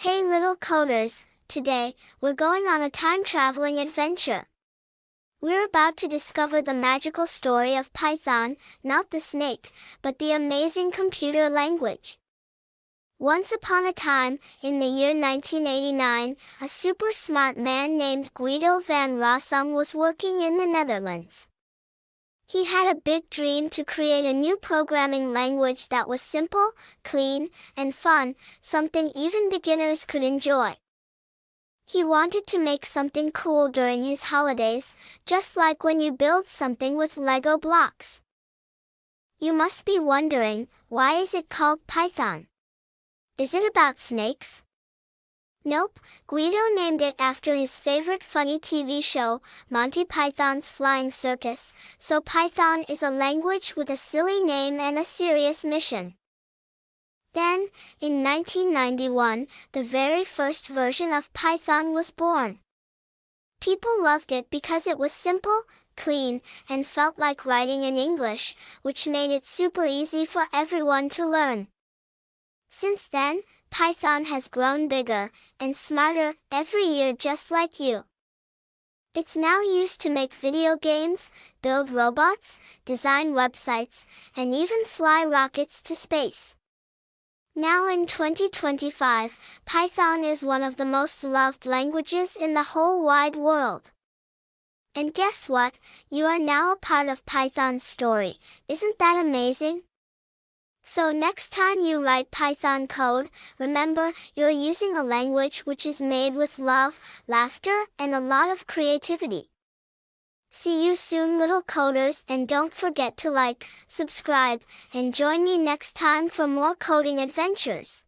Hey little coders, today, we're going on a time-traveling adventure. We're about to discover the magical story of Python, not the snake, but the amazing computer language. Once upon a time, in the year 1989, a super smart man named Guido van Rossum was working in the Netherlands. He had a big dream to create a new programming language that was simple, clean, and fun, something even beginners could enjoy. He wanted to make something cool during his holidays, just like when you build something with Lego blocks. You must be wondering, why is it called Python? Is it about snakes? Nope, Guido named it after his favorite funny TV show, Monty Python's Flying Circus, so Python is a language with a silly name and a serious mission. Then, in 1991, the very first version of Python was born. People loved it because it was simple, clean, and felt like writing in English, which made it super easy for everyone to learn. Since then, Python has grown bigger and smarter every year just like you. It's now used to make video games, build robots, design websites, and even fly rockets to space. Now in 2025, Python is one of the most loved languages in the whole wide world. And guess what? You are now a part of Python's story. Isn't that amazing? So next time you write Python code, remember, you're using a language which is made with love, laughter, and a lot of creativity. See you soon little coders, and don't forget to like, subscribe, and join me next time for more coding adventures.